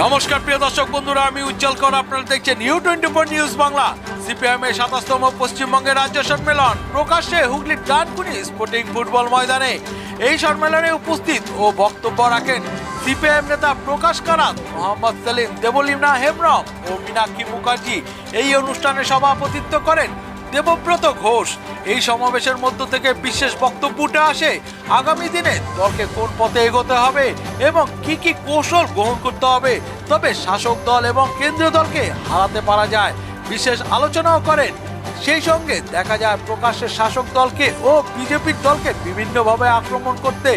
নমস্কার প্রিয় দর্শক বন্ধুরা, আমি উজ্জ্বল কর। আপনারা দেখছেন U24 নিউজ বাংলা। সিপিএম এর 27তম পশ্চিমবঙ্গের রাজ্য সম্মেলন প্রকাশ্যে হুগলির ডানকুনি স্পোর্টিং ফুটবল ময়দানে। এই সম্মেলনে উপস্থিত ও বক্তব্য রাখেন সিপিএম নেতা প্রকাশ কারাত, মোহাম্মদ সেলিম, দেবলীনা হেমব্রম ও মীনাক্ষী মুখার্জি। এই অনুষ্ঠানে সভাপতিত্ব করেন দেবব্রত ঘোষ। এই সমাবেশের মধ্য থেকে বিশেষ বক্তব্য উঠে আসে আগামী দিনে দলকে কোন পথে এগোতে হবে এবং কি কি কৌশল গ্রহণ করতে হবে, তবে শাসক দল এবং কেন্দ্রীয় দলকে হারাতে পারা যায়। বিশেষ আলোচনাও করেন। সেই সঙ্গে দেখা যায় প্রকাশ্যে শাসক দলকে ও বিজেপির দলকে বিভিন্নভাবে আক্রমণ করতে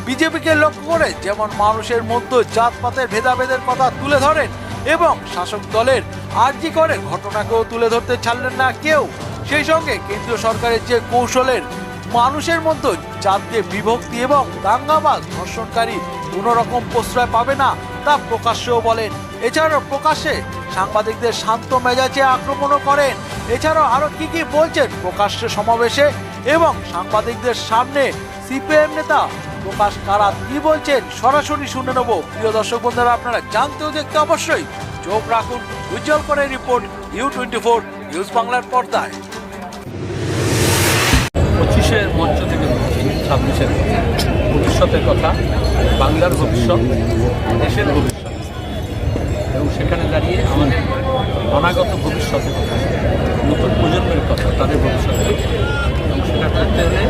বিজেপিকে লক্ষ্য করে যেমন মানুষের মধ্যে জাতপাতের ভেদাভেদের কথা তুলে ধরেন এবং শাসক দলের আরজি করে ঘটনাকেও তুলে ধরতে ছাড়লেন না কেউ। সেই সঙ্গে কেন্দ্রীয় সরকারের যে কৌশলের মানুষের মধ্যে জাতকে বিভক্তি এবং দাঙ্গাবাজ ধর্ষণকারী কোনো রকম প্রশ্রয় পাবে না, তা প্রকাশ্যেও বলেন। এছাড়াও প্রকাশ্যে সাংবাদিকদের শান্ত মেজাজে আক্রমণও করেন। এছাড়াও আরো কি বলছেন প্রকাশ্যে সমাবেশে এবং সাংবাদিকদের সামনে সিপিএম নেতা প্রকাশ কারাত কি বলছেন সরাসরি শুনে নেব। প্রিয় দর্শক বন্ধুরা, আপনারা জানতেও দেখতে অবশ্যই চোখ রাখুন উজ্জ্বল করে রিপোর্ট U24 নিউজ বাংলার পর্দায়। 25-এর মঞ্চ থেকে বলছি, 26-এর ভবিষ্যতের কথা, বাংলার ভবিষ্যৎ, দেশের ভবিষ্যৎ, এবং সেখানে দাঁড়িয়ে আমাদের অনাগত ভবিষ্যতের কথা, নতুন প্রজন্মের কথা, তাদের ভবিষ্যতের কথা। এবং সেটা করতে হলে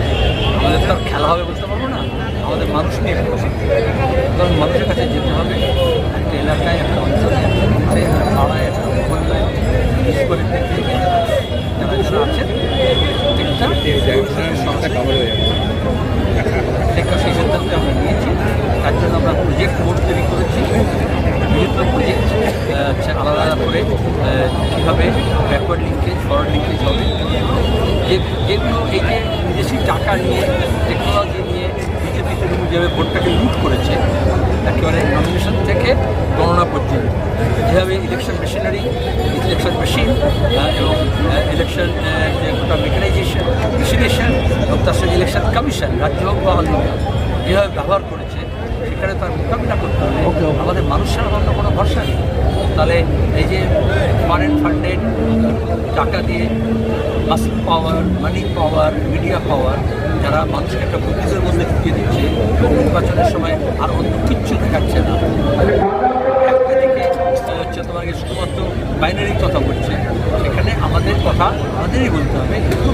আমাদের তার খেলা হবে বলতে পারবো না, আমাদের মানুষ নিয়ে খেলা শিখতে হবে। কারণ মানুষের কাছে যেতে হবে, একটা এলাকায়, একটা অঞ্চলে, একটা পাড়ায়, একটা মহল্লায়, বিশেষ করে যারা যারা আছেন সেই সিদ্ধান্তে আমরা নিয়েছি। তার জন্য আমরা প্রজেক্ট বোর্ড তৈরি করেছি। বিভিন্ন প্রজেক্ট আলাদা আলাদা করে কীভাবে ব্যাকওয়ার্ড লিঙ্কেজ, ফরওয়ার্ড লিঙ্কেজ হবে, যেগুলো এই যে বিদেশি টাকা নিয়ে, টেকনোলজি নিয়ে বিজেপি তৃণমূল যেভাবে ভোটটাকে লুট করেছে, একেবারে নমিনেশন থেকে গণনা পর্যন্ত, যেভাবে ইলেকশন মেশিনারি, ইলেকশন মেশিন এবং ইলেকশন যে গোটা মেকানাইজেশন, মেশিনেশন এবং তার সঙ্গে ইলেকশন কমিশন, রাজ্য হোক বা অল ইন্ডিয়া, যেভাবে ব্যবহার করেছে, সেখানে তার মোকাবিলা করতে হলে আমাদের মানুষের অন্য কোনো ভরসা নেই। তাহলে এই যে ফরেন ফান্ডেড টাকা দিয়ে মাসিক পাওয়ার, মানি পাওয়ার, মিডিয়া পাওয়ার, যারা মানুষকে একটা বুদ্ধিদের মধ্যে ঢুকিয়ে দিচ্ছে এবং নির্বাচনের সময় আর অন্য কিচ্ছু দেখাচ্ছে না, একটা দিকে হচ্ছে তোমাকে শুধুমাত্র বাইনারি কথা বলছে, সেখানে আমাদের কথা আমাদেরই বলতে হবে। কিন্তু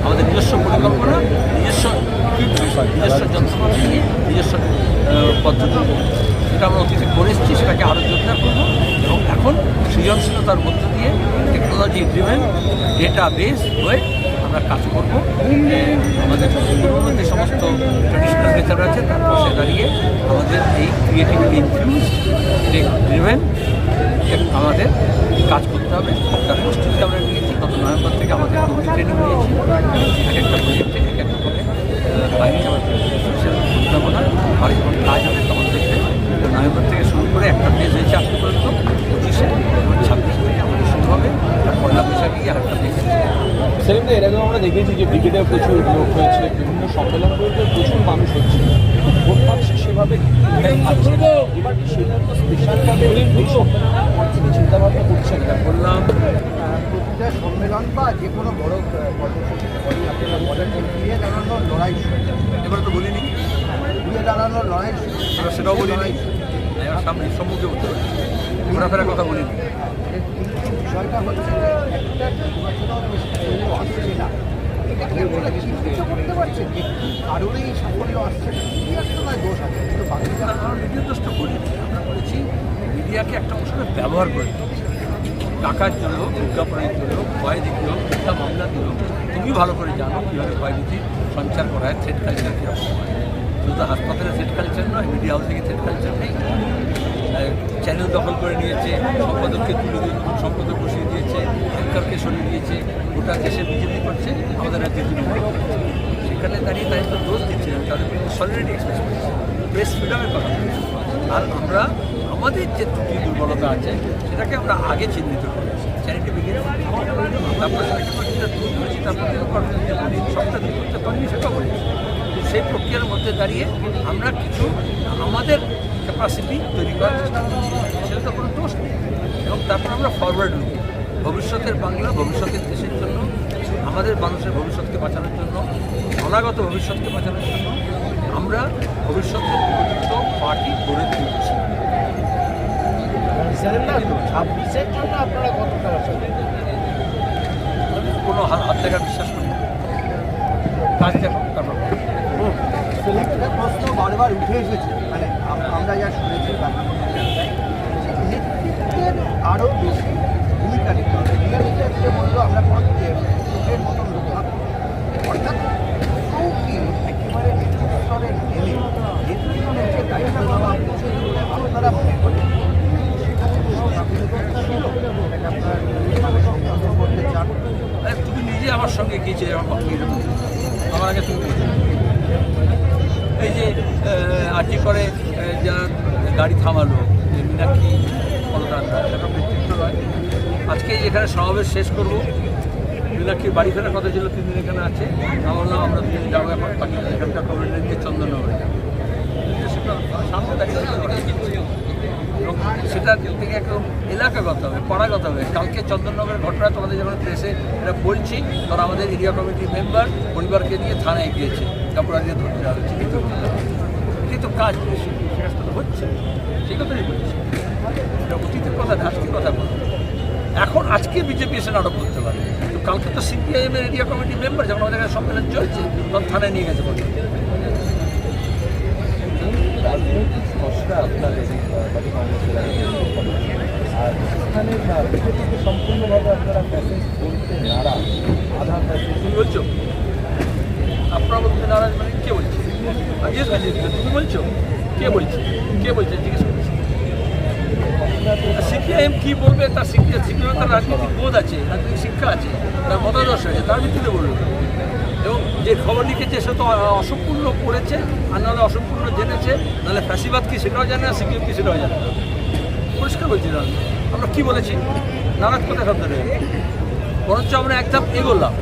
আমাদের নিজস্ব পরিকল্পনা, নিজস্ব যন্ত্রপাতি নিয়ে, নিজস্ব পদ্ধতি, সেটা আমরা অতীতে করে এসেছি, সেটাকে আরও জোরদার করবো এবং এখন সৃজনশীলতার মধ্য দিয়ে টেকনোলজি ড্রিভেন, ডেটা বেস হয়ে আমরা কাজ করবো। আমাদের যে সমস্ত ট্র্যাডিশনাল মেথড আছে তার পাশে দাঁড়িয়ে আমাদের এই ক্রিয়েটিভিটি ইনফ্লুয়েন্স ড্রিভেন আমাদের কাজ করতে হবে। তার প্রস্তুতি আমরা নিয়েছি। গত নভেম্বর থেকে আমাদের ট্রেনিং নিয়েছি। এক একটা প্রজেক্টে এক একটা করে বাইরে আমার পরিকল্পনা আর যখন কাজ হবে তখন দেখবে নভেম্বর থেকে শুরু করে একটা পেজ হয়েছে আজকে পর্যন্ত 25-এ এবং 26 থেকে আমাদের শুরু হবে। পয়লা বৈশাখে গিয়ে আরেকটা পেজ। সেখানে এর আগেও আমরা দেখেছি যে ব্রিগেডে প্রচুর লোক হয়েছে, বিভিন্ন সম্মেলনগুলোতে প্রচুর মানুষ হচ্ছে, কিন্তু ভোট বাক্সে সেভাবে এবার সিদ্ধান্ত স্পেশালভাবে চিন্তাভাবনা করছেন। বললাম প্রতিটা সম্মেলন বা যে কোনো বড় কর্মসূচি আপনারা বলেন ঘুরিয়ে দাঁড়ানোর লড়াই, এবারে তো বলিনি, ঘুরিয়ে দাঁড়ানোর লড়াই, আমরা সেটাও বলিনি, আমার সামনে সম্মুখে বলতে পারি, ঘোরাফেরার কথা বলিনি। বিষয়টা হচ্ছে যে একটা নির্বাচনও আসছে না, এটা কি আপনারা চিন্তা করতে পারছেন যে কারোরই সাফল্য আসছে না? মিডিয়ার তো নয় দোষ আছে, কিন্তু বাকিটা আমরা মিডিয়ার দোষটা বলিনি, আমরা বলেছি মিডিয়াকে একটা অংশে ব্যবহার করে টাকার জন্য, বিজ্ঞাপনের জন্য, ভয় দিল, মিথ্যা মামলা দিল। তুমি ভালো করে জানো কীভাবে ভয়ভীতি সঞ্চার করা হয়, থ্রেড কালচার কীরকম হয়। শুধু হাসপাতালে থ্রেড কালচার নয়, মিডিয়া হাউসে গিয়ে থ্রেড কালচার নেই। চ্যানেল দখল করে নিয়েছে, সম্পাদককে তুলে দিয়ে সম্পাদক বসিয়ে দিয়েছে, অ্যাঙ্কারকে সরিয়ে দিয়েছে, গোটা দেশে বিজেপি করছে, আমাদের রাজ্যে তৃণমূল করছে। সেখানে দাঁড়িয়ে তাই তো দোষ দিচ্ছিলাম, তাদের কিন্তু সলিডারিটি এক্সপ্রেস করছে, প্রেস ফ্রিডমের কথা বলছি। আর আমরা আমাদের যে ত্রুটি দুর্বলতা আছে সেটাকে আমরা আগে চিহ্নিত করেছি, চ্যারিটি বিগিন, তারপর সেটাকে দূর করেছি, তারপর সবটা দূর করতে পারিনি সেটাও বলেছি। সেই প্রক্রিয়ার মধ্যে দাঁড়িয়ে আমরা কিছু আমাদের ক্যাপাসিটি তৈরি করার চেষ্টা করছি। তারপর আমরা ফরওয়ার্ড লুক, ভবিষ্যতের বাংলা, ভবিষ্যতের দেশের জন্য, আমাদের মানুষের ভবিষ্যৎকে বাঁচানোর জন্য, অনাগত ভবিষ্যৎকে বাঁচানোর জন্য আমরা ভবিষ্যতের উপযুক্ত পার্টি গড়ে তুলছি। কোনো হাত দেখা বিশ্বাস করি না। কাজ দেখো তারপর একটা প্রশ্ন বারবার উঠে এসেছে, মানে আমরা যা শুনেছি নেতৃত্বের আরও বেশি ভূমিকা নিতে হবে। যে বললো আমরা ভোটের মতন লোক থাকবো, অর্থাৎ কেউ কি একেবারে নেতৃত্বরে নেমে নেতৃত্বের যে দায়িত্ব নেওয়া উচিত বলে আপনারা মনে করেন, সেখানে ছিল এটা আপনারা করতে চান? তুমি নিজে আমার সঙ্গে গিয়েছিলে আমার আগে তুমি এই যে আর্জি করে যারা গাড়ি থামালো, যে মীনাক্ষী ফলদানরা, সেটা নেতৃত্ব নয়। আজকে যেখানে সমাবেশ শেষ করবো, মীনাক্ষীর বাড়ি ফেরার কথা ছিল, 3 দিন এখানে আছে। আমরা বললাম আমরা 2 দিন যাবো, এখন বাকি এখানকার খবর নিয়ে চন্দননগরে যাবো। সেটা সামনে দাঁড়িয়ে এবং সেটা থেকে একদম এলাকাগত হবে, পাড়াগত হবে। কালকে চন্দননগরের ঘটনা তোমাদের যখন প্রেসে এটা বলছি, তখন আমাদের এরিয়া কমিটির মেম্বার পরিবারকে নিয়ে থানায় গিয়েছে, কাপড়া দিয়ে ধরতে হবে, চিহ্নিত করতে হবে। এটাই তো কাজ, সে কাজটা তো হচ্ছে, সেই কথাই বলছি। এটা অতীতের কথা, আজকের কথা বলবো। এখন আজকে বিজেপি এসে নাটক করতে পারে, কিন্তু কালকে তো সিপিআইএমের এরিয়া কমিটির মেম্বার যখন আমাদের এখানে সম্মেলন চলছে, তখন থানায় নিয়ে গেছে বলে। রাজনৈতিক সমস্যা আপনাদের কংগ্রেসের আর এখানে বিজেপিকে সম্পূর্ণভাবে আপনারা প্যাসেজ বলতে নারাজ, আধা প্যাসেজ। তুমি বলছো আপনারা বলতে নারাজ, মানে কে বলছে? তুমি বলছো কে বলছে? কে বলছে জিজ্ঞেস করছি। সিপিআইএম কী বলবে, তার সিপিআইএম তার রাজনৈতিক বোধ আছে, রাজনৈতিক শিক্ষা আছে, তার মতাদর্শ আছে, তার ভিত্তিতে বলবে। এবং যে খবর লিখেছে সে তো অসম্পূর্ণ পড়েছে, আর নাহলে অসম্পূর্ণ জেনেছে, নাহলে ফ্যাসিবাদ কি সেটাও জানে না, সিপিএম কি সেটাও জানে না। পরিষ্কার বলছি না আমরা কী বলেছি, নানাজ কোথায় শব্দ নেই, বরঞ্চ আমরা একদম এগোলাম।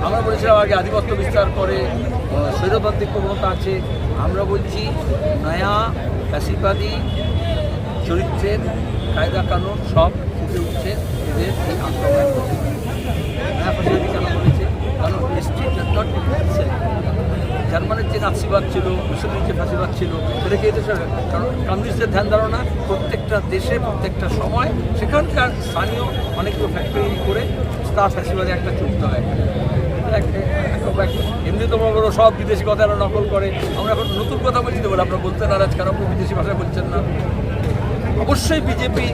আমরা বলেছিলাম আগে আধিপত্য বিস্তার করে স্বৈরতান্ত্রিক প্রবণতা আছে, আমরা বলছি নয়া ফ্যাসিবাদী চরিত্রের কায়দা কানুন সব ফুটে উঠছে এদের এই আক্রমণের মধ্যে। নয়া ফ্যাসিবাদী কেন বলেছে? কারণ হিস্ট্রি ডাজ নট রিপিট। জার্মানির যে নাৎসিবাদ ছিল, মুসলিমের যে ফাঁসিবাদ ছিল, সেটাকে এই দেশের, কারণ কমিউনিস্টদের ধ্যান ধারণা প্রত্যেকটা দেশে প্রত্যেকটা সময় সেখানকার স্থানীয় অনেকগুলো ফ্যাক্টরি করে তার ফ্যাসিবাদে একটা চলতে হয়। এমনি তোমরা বলো সব বিদেশি কথা এরা নকল করে, আমরা এখন নতুন কথা বলছি তো বলে আপনারা বলতে নারাজ, কারণ আপনি বিদেশি ভাষায় বলছেন না। অবশ্যই বিজেপি,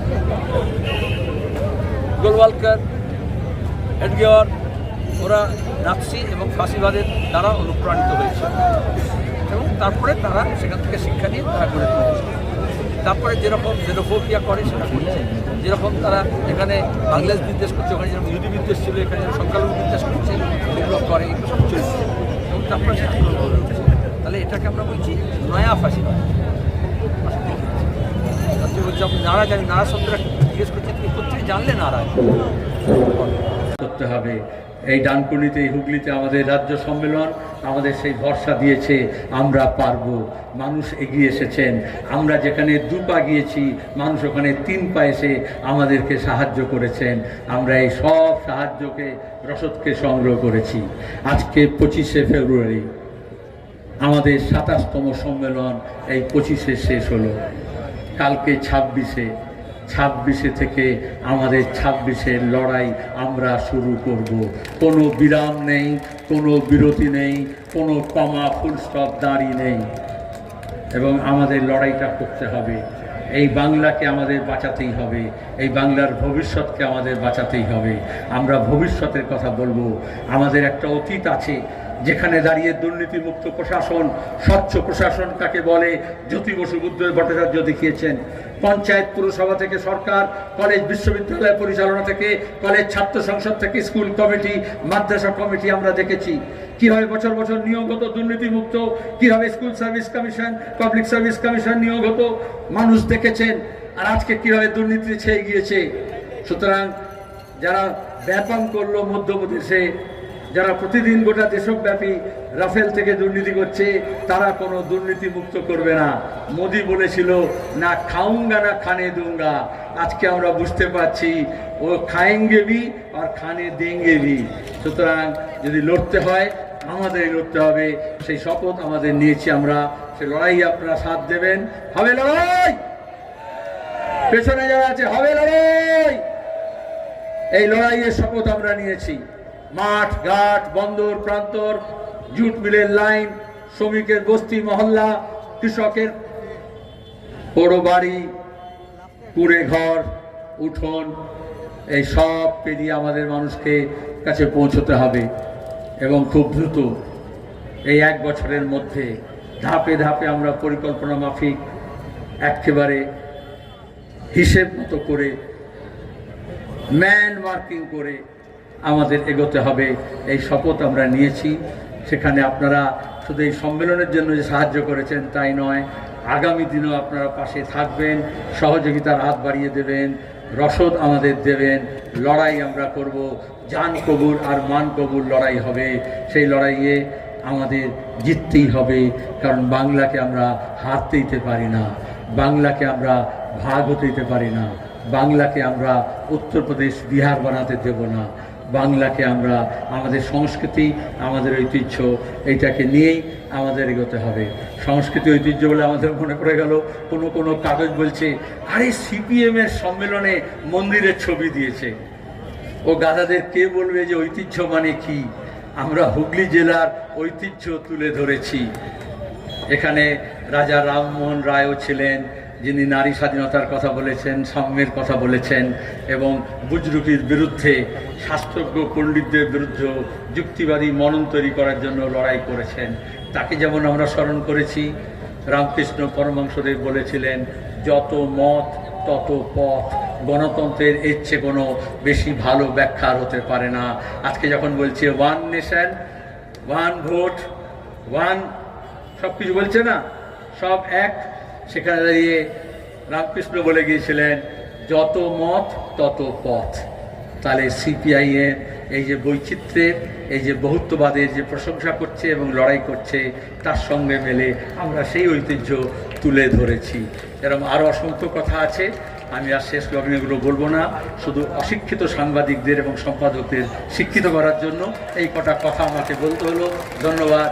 গোলওয়ালকার, এডগেওয়ার, ওরা নাৎসি এবং ফাঁসিবাদের দ্বারা অনুপ্রাণিত হয়েছে এবং তারপরে তারা সেখান থেকে শিক্ষা নিয়ে তারা গড়ে তুলেছে। তারপরে যেরকম জেনোফোবিয়া করে সেটা করছে, যেরকম তারা এখানে বাংলাদেশ বিদ্বেষ করছে, ওখানে যেরকম ইহুদি বিদ্বেষ ছিল, এখানে যেরকম সংখ্যালঘু বিদ্বেষ করছে, এগুলো করে, এগুলো সব চলছে এবং তারপরে সেটা গড়ে উঠেছে। তাহলে এটাকে আমরা বলছি নয়া ফাঁসিবাদ। বলছি আপনি নারাজ, আমি নারাজ শব্দটা জিজ্ঞেস করছি, তুমি কোথায় জানলে নারাজ করতে হবে? এই ডানকুনিতে, এই হুগলিতে আমাদের রাজ্য সম্মেলন আমাদের সেই ভরসা দিয়েছে আমরা পারবো। মানুষ এগিয়ে এসেছেন, আমরা যেখানে 2 পা গিয়েছি মানুষ ওখানে 3 পা এসে আমাদেরকে সাহায্য করেছেন। আমরা এই সব সাহায্যকে, রসদকে সংগ্রহ করেছি। আজকে 25শে ফেব্রুয়ারি আমাদের 27তম সম্মেলন এই 25শে শেষ হলো। কালকে 26শে থেকে আমাদের 26শের লড়াই আমরা শুরু করব। কোনো বিরাম নেই, কোনো বিরতি নেই, কোনো কমা ফুল স্টপ দাঁড়ি নেই এবং আমাদের লড়াইটা করতে হবে। এই বাংলাকে আমাদের বাঁচাতেই হবে, এই বাংলার ভবিষ্যৎকে আমাদের বাঁচাতেই হবে। আমরা ভবিষ্যতের কথা বলবো। আমাদের একটা অতীত আছে যেখানে দাঁড়িয়ে দুর্নীতিমুক্ত প্রশাসন, স্বচ্ছ প্রশাসন কাকে বলে জ্যোতি বসু বুদ্ধদেব ভট্টাচার্য দেখিয়েছেন। পঞ্চায়েত, পুরসভা থেকে সরকার, কলেজ বিশ্ববিদ্যালয় পরিচালনা থেকে কলেজ ছাত্র সংসদ থেকে স্কুল কমিটি, মাদ্রাসা কমিটি আমরা দেখেছি কীভাবে বছর বছর নিয়োগ হতো দুর্নীতিমুক্ত, কীভাবে school service commission, public service commission নিয়োগ হতো, মানুষ দেখেছেন। আর আজকে কীভাবে দুর্নীতি ছেয়ে গিয়েছে। সুতরাং যারা ব্যাপন করলো মধ্যপ্রদেশে যারা প্রতিদিন গোটা দেশব্যাপী রাফেল থেকে দুর্নীতি করছে তারা কোনো দুর্নীতি মুক্ত করবে না। মোদি বলেছিল না খাউঙ্গা না খানে দুঙ্গা, আজকে আমরা বুঝতে পারছি ও খায়েঙ্গে ভি আর খানে দেঙ্গে ভি। সুতরাং যদি লড়তে হয় আমাদের লড়তে হবে, সেই শপথ আমাদের নিয়েছি আমরা। সে লড়াই আপনারা সাথ দেবেন। হবে লড়াই, পেছনে যারা আছে হবে লড়াই। এই লড়াইয়ের শপথ আমরা নিয়েছি। মাঠ ঘাট বন্দর প্রান্তর, জুট মিলের লাইন, শ্রমিকের বস্তি মহল্লা, কৃষকের বড় বাড়ি, কুড়ে ঘর, উঠোন, এই সব পেরিয়ে আমাদের মানুষকে কাছে পৌঁছতে হবে এবং খুব দ্রুত এই 1 বছরের মধ্যে ধাপে ধাপে আমরা পরিকল্পনা মাফিক একেবারে হিসেব মতো করে ম্যান মার্কিং করে আমাদের এগোতে হবে। এই শপথ আমরা নিয়েছি। সেখানে আপনারা শুধু এই সম্মেলনের জন্য যে সাহায্য করেছেন তাই নয়, আগামী দিনেও আপনারা পাশে থাকবেন, সহযোগিতার হাত বাড়িয়ে দেবেন, রসদ আমাদের দেবেন। লড়াই আমরা করব, জান কবুল আর মান কবুল লড়াই হবে। সেই লড়াইয়ে আমাদের জিততেই হবে, কারণ বাংলাকে আমরা হারতে দিতে পারি না, বাংলাকে আমরা ভাগ হতে দিতে পারি না, বাংলাকে আমরা উত্তরপ্রদেশ বিহার বানাতে দেব না। বাংলাকে আমরা আমাদের সংস্কৃতি আমাদের ঐতিহ্য এইটাকে নিয়েই আমাদের এগোতে হবে। সংস্কৃতি ঐতিহ্য বলে আমাদের মনে পড়ে গেল কোনো কাগজ বলছে আরে সিপিএমের সম্মেলনে মন্দিরের ছবি দিয়েছে। ও গাধাদের কে বলবে যে ঐতিহ্য মানে কি? আমরা হুগলি জেলার ঐতিহ্য তুলে ধরেছি। এখানে রাজা রামমোহন রায়ও ছিলেন, যিনি নারী স্বাধীনতার কথা বলেছেন, সাম্যের কথা বলেছেন এবং বুজরুকির বিরুদ্ধে, শাস্ত্রজ্ঞ পণ্ডিতদের বিরুদ্ধে যুক্তিবাদী মনন তৈরি করার জন্য লড়াই করেছেন। তাকে যেমন আমরা স্মরণ করেছি, রামকৃষ্ণ পরমহংসদেব বলেছিলেন যত মত তত পথ, গণতন্ত্রের এর চেয়ে কোনো বেশি ভালো ব্যাখ্যা হতে পারে না। আজকে যখন বলছে 1 নেশন 1 ভোট 1 সব কিছু বলছে না, সব এক, সেখানে দাঁড়িয়ে রামকৃষ্ণ বলে গিয়েছিলেন যত মত তত পথ। তাহলে সিপিআইএম এই যে বৈচিত্র্যের, এই যে বহুত্ববাদের যে প্রশংসা করছে এবং লড়াই করছে, তার সঙ্গে মেলে আমরা সেই ঐতিহ্য তুলে ধরেছি। এরকম আরও অসংখ্য কথা আছে, আমি আর শেষ লগ্নেগুলো বলবো না। শুধু অশিক্ষিত সাংবাদিকদের এবং সম্পাদকদের শিক্ষিত করার জন্য এই কটা কথা আমাকে বলতে হলো। ধন্যবাদ।